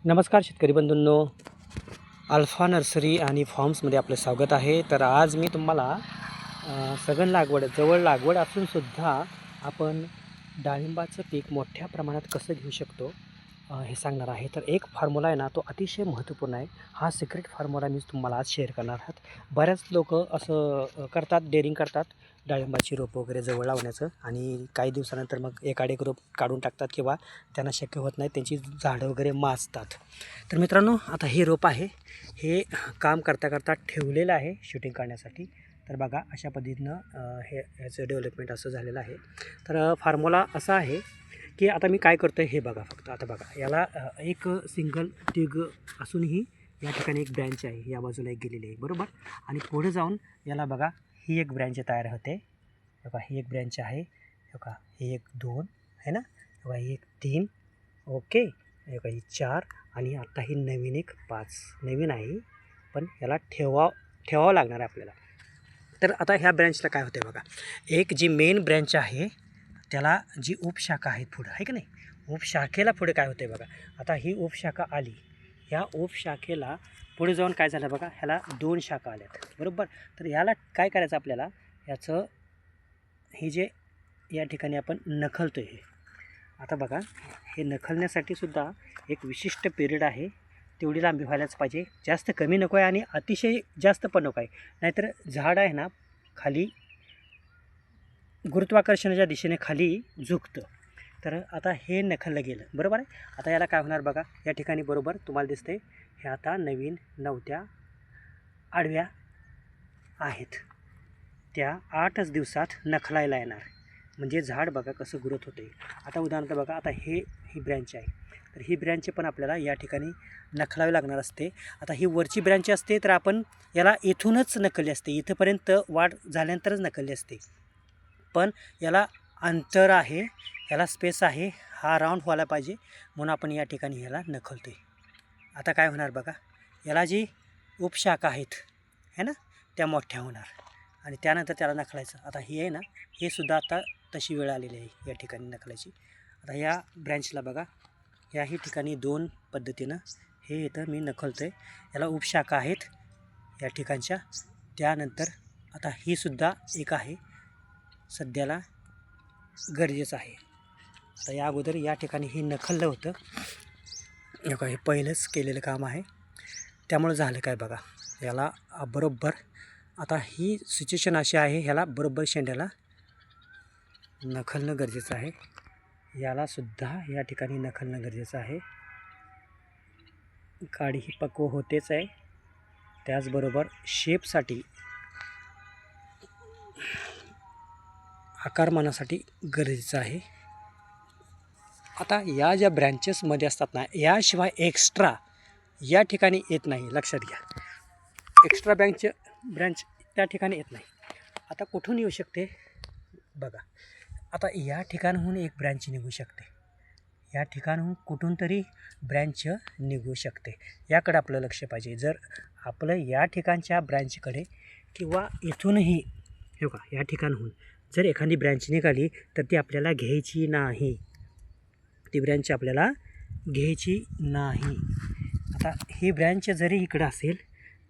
नमस्कार शेतकरी बंधूंनो, alpha nursery आणि फार्म्समध्ये आपलं स्वागत आहे. तर आज मी तुम्हाला सघन लागवड जवळ लागवड असूनसुद्धा आपण डाळिंबाचं पीक मोठ्या प्रमाणात कसं घेऊ शकतो हे सांगणार आहे. तर एक फॉर्म्युला आहे ना, तो अतिशय महत्त्वपूर्ण आहे. हा सिक्रेट फॉर्म्युला मी तुम्हाला आज शेअर करणार आहात. बऱ्याच लोक असं करतात, डेअरिंग करतात, डाळिंबाची रोपं वगैरे जवळ लावण्याचं आणि काही दिवसानंतर मग एकाडेक रोप काढून टाकतात किंवा त्यांना शक्य होत नाही, त्यांची झाडं वगैरे माजतात. तर मित्रांनो, आता हे रोप आहे, हे काम करता करता ठेवलेलं आहे शूटिंग करण्यासाठी. तर बघा अशा पद्धतीनं ह्याचं डेव्हलपमेंट असं झालेलं आहे. तर फॉर्म्युला असा आहे की आता मी काय करतो आहे हे बघा. फक्त आता बघा, याला एक सिंगल टिग असूनही या ठिकाणी एक ब्रँच आहे, या बाजूला एक गेलेली आहे, बरोबर. आणि पुढे जाऊन याला बघा, ही एक ब्रँच तयार होते. बघा ही एक ब्रँच आहे, बघा ही एक 2 आहे ना, बघा ही एक 3, ओके, बघा ही 4 आणि आत्ता ही नवीन एक 5. नवीन आहे पण याला ठेवावं लागणार आहे आपल्याला. तर आता ह्या ब्रँचला काय होतं बघा, एक जी मेन ब्रँच आहे त्याला जी उपशाखा आहेत पुढं, आहे का नाही, उपशाखेला पुढे काय होतं बघा. आता ही उपशाखा आली, ह्या उपशाखेला पुढे जाऊन काय झालं बघा, ह्याला 2 शाखा आल्यात, बरोबर. तर याला काय करायचं आपल्याला, याचं हे जे या ठिकाणी आपण नखलतो आहे, आता बघा हे नखलण्यासाठी सुद्धा एक विशिष्ट पिरियड आहे. तेवढी लांबी व्हायलाच पाहिजे, जास्त कमी नको आहे आणि अतिशय जास्त पण नको आहे, नाहीतर झाड आहे ना खाली गुरुत्वाकर्षणाच्या दिशेने खाली झुकतं. तर आता हे नखललं गेलं, बरोबर आहे. आता याला काय होणार बघा, या ठिकाणी बरोबर तुम्हाला दिसते हे आता नवीन नवत्या आडव्या आहेत, त्या 8च दिवसात नखलायला येणार. म्हणजे झाड बघा कसं ग्रोथ होते. आता उदाहरणार्थ बघा, आता ही ब्रँच आहे, तर ही ब्रँच पण आपल्याला या ठिकाणी नखलावी लागणार असते. आता ही वरची ब्रँच असते तर आपण याला इथूनच नखलली असते, इथंपर्यंत वाढ झाल्यानंतरच नखलली असते. पण याला अंतर आहे, याला स्पेस आहे, हा राऊंड व्हायला पाहिजे, म्हणून आपण या ठिकाणी ह्याला नखलतो आहे. आता काय होणार बघा, याला जी उपशाखा आहेत है ना, त्या मोठ्या होणार आणि त्यानंतर त्याला नखलायचं. आता हे आहे ना, हे सुद्धा आता तशी वेळ आलेली आहे या ठिकाणी नखलायची. आता या ब्रँचला बघा, याही ठिकाणी 2 पद्धतीनं हे इथं मी नखलतो आहे. याला उपशाखा आहेत या ठिकाणच्या. त्यानंतर आता ही सुद्धा एक आहे, सध्याला गरजेचं आहे. आता या अगोदर या ठिकाणी हे नखललं होतं, हे पहिलंच केलेलं काम आहे, त्यामुळं झालं काय बघा, याला बरोबर आता ही सिच्युएशन अशी आहे, ह्याला बरोबर शेंड्याला नखलणं गरजेचं आहे. याला सुद्धा या ठिकाणी नखलणं गरजेचं आहे. काडी ही पक्व होतेच आहे, त्याचबरोबर शेपसाठी आकारमानासाठी गरजेचं आहे. आता या ज्या ब्रँचेसमध्ये असतात ना, याशिवाय एक्स्ट्रा या ठिकाणी येत नाही, लक्षात घ्या. एक्स्ट्रा ब्रँच त्या ठिकाणी येत नाही. आता कुठून येऊ शकते बघा, आता या ठिकाणाहून एक ब्रँच निघू शकते, या ठिकाणाहून कुठून तरी ब्रँच निघू शकते, याकडे आपलं लक्ष पाहिजे. जर आपलं या ठिकाणच्या ब्रँचकडे किंवा इथूनही हे बघा, या ठिकाणाहून जर एखादी ब्रँच निघाली तर ती आपल्याला घ्यायची नाही, ती ब्रँच आपल्याला घ्यायची नाही. आता ही ब्रँच जरी इकडं असेल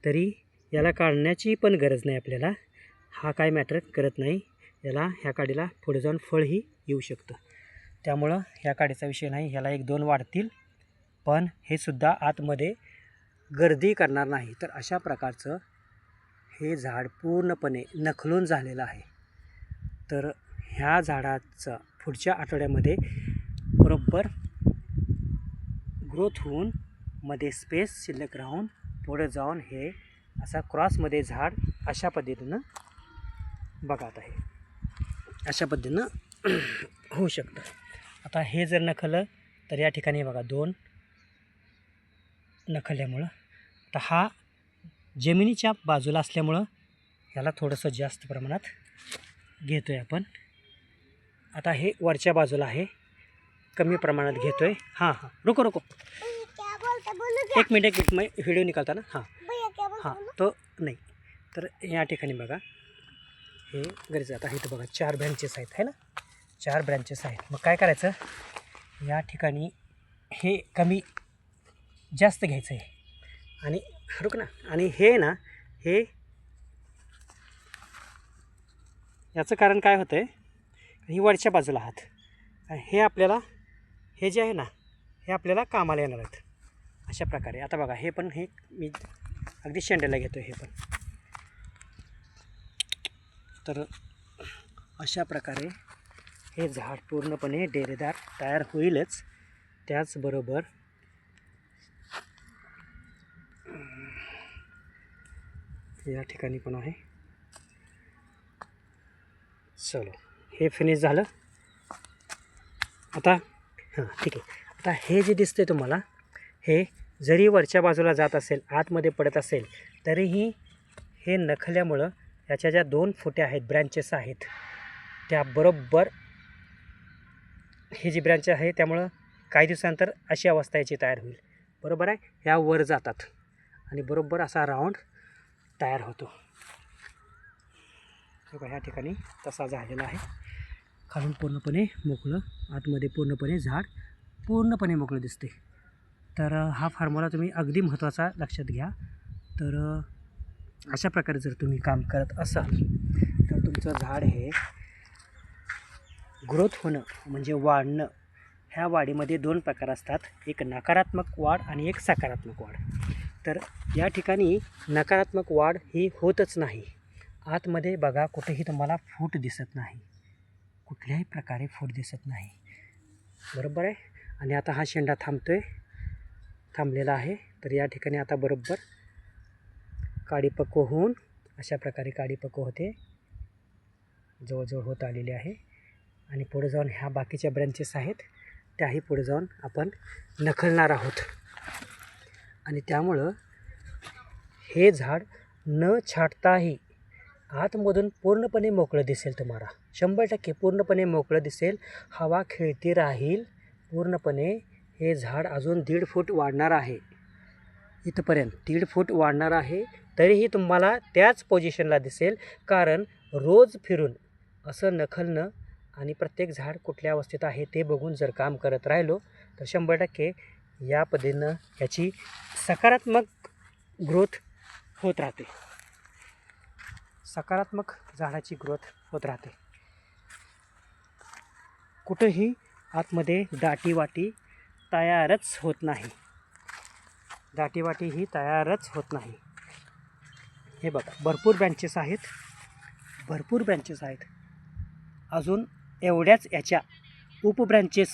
तरी याला काढण्याची पण गरज नाही आपल्याला, हा काय मॅटर करत नाही. याला ह्या काडीला पुढे जाऊन फळही येऊ शकतं, त्यामुळं ह्या काडीचा विषय नाही. ह्याला 1-2 वाढतील, पण हे सुद्धा आतमध्ये गर्दी करणार नाही. तर अशा प्रकारचं हे झाड पूर्णपणे नखलून झालेलं आहे. तर ह्या झाडाचं पुढच्या आठवड्यामध्ये बरोबर ग्रोथ होऊन मध्ये स्पेस शिल्लक राहून पुढे जाऊन हे असा क्रॉसमध्ये झाड अशा पद्धतीनं बघा, आता हे अशा पद्धतीनं होऊ शकतं. आता हे जर नखलं तर या ठिकाणी बघा 2 नखल्यामुळं, आता हा जमिनीच्या बाजूला असल्यामुळं याला थोडंसं जास्त प्रमाणात घेतो आहे आपण. आता हे वरच्या बाजूला आहे, कमी प्रमाणात घेतो आहे. हां, रुको एक मिनिट व्हिडिओ निकालता ना. हां तो नाही, तर या ठिकाणी बघा हे गरजेचं. आता इथं बघा 4 ब्रँचेस आहेत, है ना, 4 ब्रँचेस आहेत. मग काय करायचं, या ठिकाणी हे कमी जास्त घ्यायचं आहे. आणि रुक ना, आणि हे ना, हे याचं कारण काय होतं आहे, ही वरच्या बाजूला आहात, आणि हे आपल्याला, हे जे आहे ना, हे आपल्याला कामाला येणार आहेत अशा प्रकारे. आता बघा, हे पण, हे मी अगदी शेंड्याला घेतो हे पण. तर अशा प्रकारे हे झाड पूर्णपणे डेरेदार तयार होईलच. त्याचबरोबर या ठिकाणी पण आहे. चलो, हे फिनिश झालं. आता हां ठीक आहे. आता हे जे दिसते तुम्हाला, हे जरी वरच्या बाजूला जात असेल, आतमध्ये पडत असेल, तरीही हे नखल्यामुळं याच्या ज्या 2 फुट्या आहेत, ब्रँचेस आहेत, त्या बरोबर ही जी ब्रँच आहे त्यामुळं काही दिवसानंतर अशी अवस्था याची तयार होईल. बरोबर आहे. ह्या वर जातात आणि बरोबर असा राऊंड तयार होतो. बघा, ह्या ठिकाणी तसा झालेला आहे. खालून पूर्णपणे मोकळं, आतमध्ये पूर्णपणे झाड पूर्णपणे मोकळं दिसते. तर हा फॉर्म्युला तुम्ही अगदी महत्त्वाचा लक्षात घ्या. तर अशा प्रकारे जर तुम्ही काम करत असाल तर तुमचं झाड हे ग्रोथ होणं म्हणजे वाढणं, ह्या वाढीमध्ये 2 प्रकार असतात. एक नकारात्मक वाढ आणि एक सकारात्मक वाढ. तर या ठिकाणी नकारात्मक वाढ ही होतच नाही. आतमध्ये बघा, कुठेही तुम्हाला फूट दिसत नाही, कुठल्याही प्रकारे फूट दिसत नाही. बरोबर आहे. आणि आता हा शेंडा थांबलेला आहे. तर या ठिकाणी आता बरोबर काडीपक्व होऊन अशा प्रकारे काडीपक्व होते, जवळजवळ होत आलेली आहे. आणि पुढे जाऊन ह्या बाकीच्या ब्रँचेस आहेत त्याही पुढे जाऊन आपण नखलणार आहोत. आणि त्यामुळं हे झाड न छाटताही आतमधून पूर्णपणे मोकळं दिसेल तुम्हाला. 100% पूर्णपणे मोकळं दिसेल. हवा खेळती राहील. पूर्णपणे हे झाड अजून 1.5 फूट वाढणार आहे. इथंपर्यंत 1.5 फूट वाढणार आहे. तरीही तुम्हाला त्याच पोझिशनला दिसेल. कारण रोज फिरून असं नखलणं आणि प्रत्येक झाड कुठल्या अवस्थेत आहे ते बघून जर काम करत राहिलो तर 100% या पद्धतीनं याची सकारात्मक ग्रोथ होत राहते. सकारात्मक झाडाची ग्रोथ होत राहते. कुठंही आतमध्ये दाटीवाटी तयारच होत नाही. दाटीवाटी ही तयारच होत नाही. हे बघा, भरपूर ब्रँचेस आहेत. अजून एवढ्याच याच्या उपब्रँचेस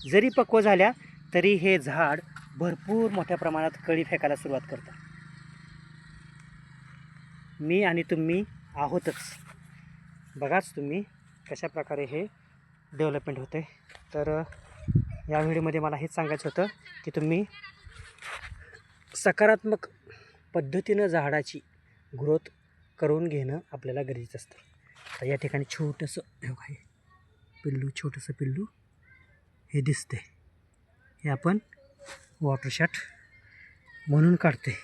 जरी पक्व झाल्या तरी हे झाड भरपूर मोठ्या प्रमाणात कळी फेकायला सुरुवात करतं. मी आणि तुम्ही आहोतच. बघाच तुम्ही कशा प्रकारे हे डेव्हलपमेंट होते. तर या व्हिडिओमध्ये मला हेच सांगायचं होतं की तुम्ही सकारात्मक पद्धतीनं झाडाची ग्रोथ करून घेणं आपल्याला गरजेचं असतं. तर या ठिकाणी छोटंसं हे पिल्लू, छोटंसं पिल्लू हे दिसते. हे आपण वॉटर शॉट म्हणून काढते.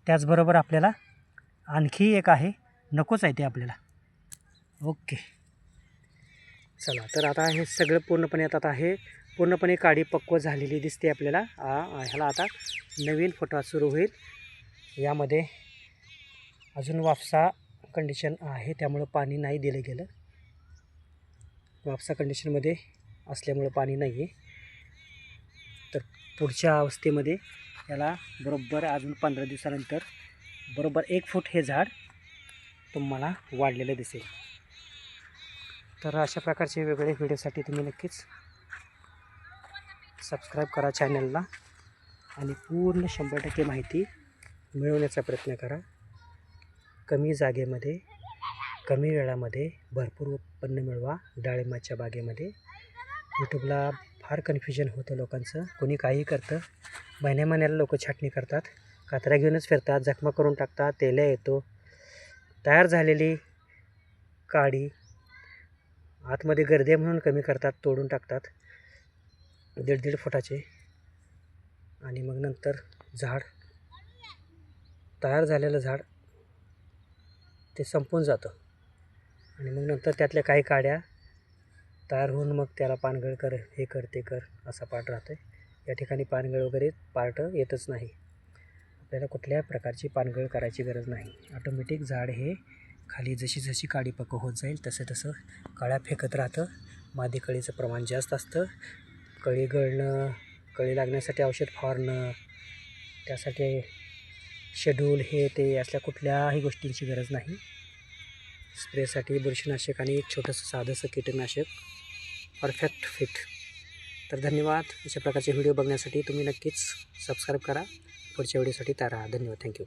त्याचबरोबर आपल्याला आणखी एक आहे, नकोच आहे ते आपल्याला. ओके, चला. तर आता हे सगळं पूर्णपणे आता हे पूर्णपणे काडी पक्व झालेली दिसते आपल्याला. ह्याला आता नवीन फुटवा सुरू होईल. यामध्ये अजून वाफसा कंडिशन आहे त्यामुळं पाणी नाही दिलं गेलं. वाफसा कंडिशनमध्ये असल्यामुळं पाणी नाही आहे. तर पुढच्या अवस्थेमध्ये याला बरोबर अजून 15 दिवसानंतर बरोबर 1 फूट हे झाड तुम्हाला वाढलेलं दिसेल. तर अशा प्रकारचे वेगवेगळे व्हिडिओसाठी तुम्ही नक्कीच सबस्क्राईब करा चॅनलला आणि पूर्ण 100% माहिती मिळवण्याचा प्रयत्न करा. कमी जागेमध्ये, कमी वेळामध्ये भरपूर उत्पन्न मिळवा डाळिंबाच्या बागेमध्ये. यूट्यूबला फार कन्फ्युजन होतं लोकांचं. कोणी काही करतं. महिन्याला लोक छाटणी करतात, कात्र्या घेऊनच फिरतात, जखमा करून टाकतात, तेल्या येतो. तयार झालेली काडी आतमध्ये गर्दे म्हणून कमी करतात, तोडून टाकतात 1.5 फुटाचे. आणि मग नंतर झाड, तयार झालेलं झाड ते संपून जातं. आणि मग नंतर त्यातल्या काही काड्या तयार होऊन मग त्याला पानगळ कर, हे कर, ते कर, असा पाठ राहतो. या ठिकाणी पानगळ वगैरे पार्ट येतच नाही. आपल्याला कुठल्या प्रकारची पानगळ करायची गरज नाही. ऑटोमॅटिक झाड हे खाली जशी जशी काडी पक्व होत जाईल तसं तसं कळ्या फेकत राहतं. मादी कळीचं प्रमाण जास्त असतं. कळी गळणं, कळी लागण्यासाठी औषध फवारणं, त्यासाठी शेड्यूल हे ते असल्या कुठल्याही गोष्टींची गरज नाही. स्प्रेसाठी बुरशीनाशक आणि एक छोटंसं साधंसं कीटकनाशक परफेक्ट फिट. तर धन्यवाद. अशा प्रकारचे व्हिडिओ बघण्यासाठी तुम्ही नक्कीच सबस्क्राईब करा. पुढच्या व्हिडिओसाठी तयार राहा. धन्यवाद. थँक्यू.